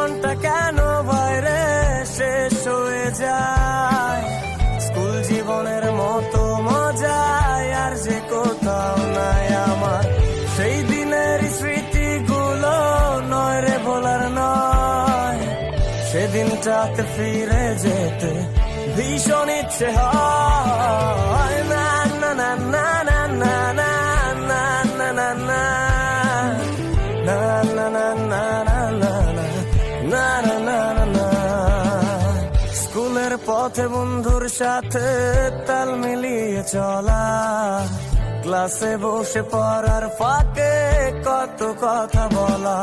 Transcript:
জীবনটা কেন বাইরে শেষ হয়ে যায়। স্কুল জীবনের মতো মজায় আর যে কোথাও নাই আমার। সেই দিনের স্মৃতিগুলো নয় রে ভোলার নয়, সেদিনটাতে ফিরে যেতে ভীষণ ইচ্ছে হয়। না না না না না না না না না না না না না না না না না না না। স্কুলের পথে বন্ধুর সাথে তাল মিলিয়ে চলা, ক্লাসে বসে পড়ার ফাঁকে কত কথা বলা।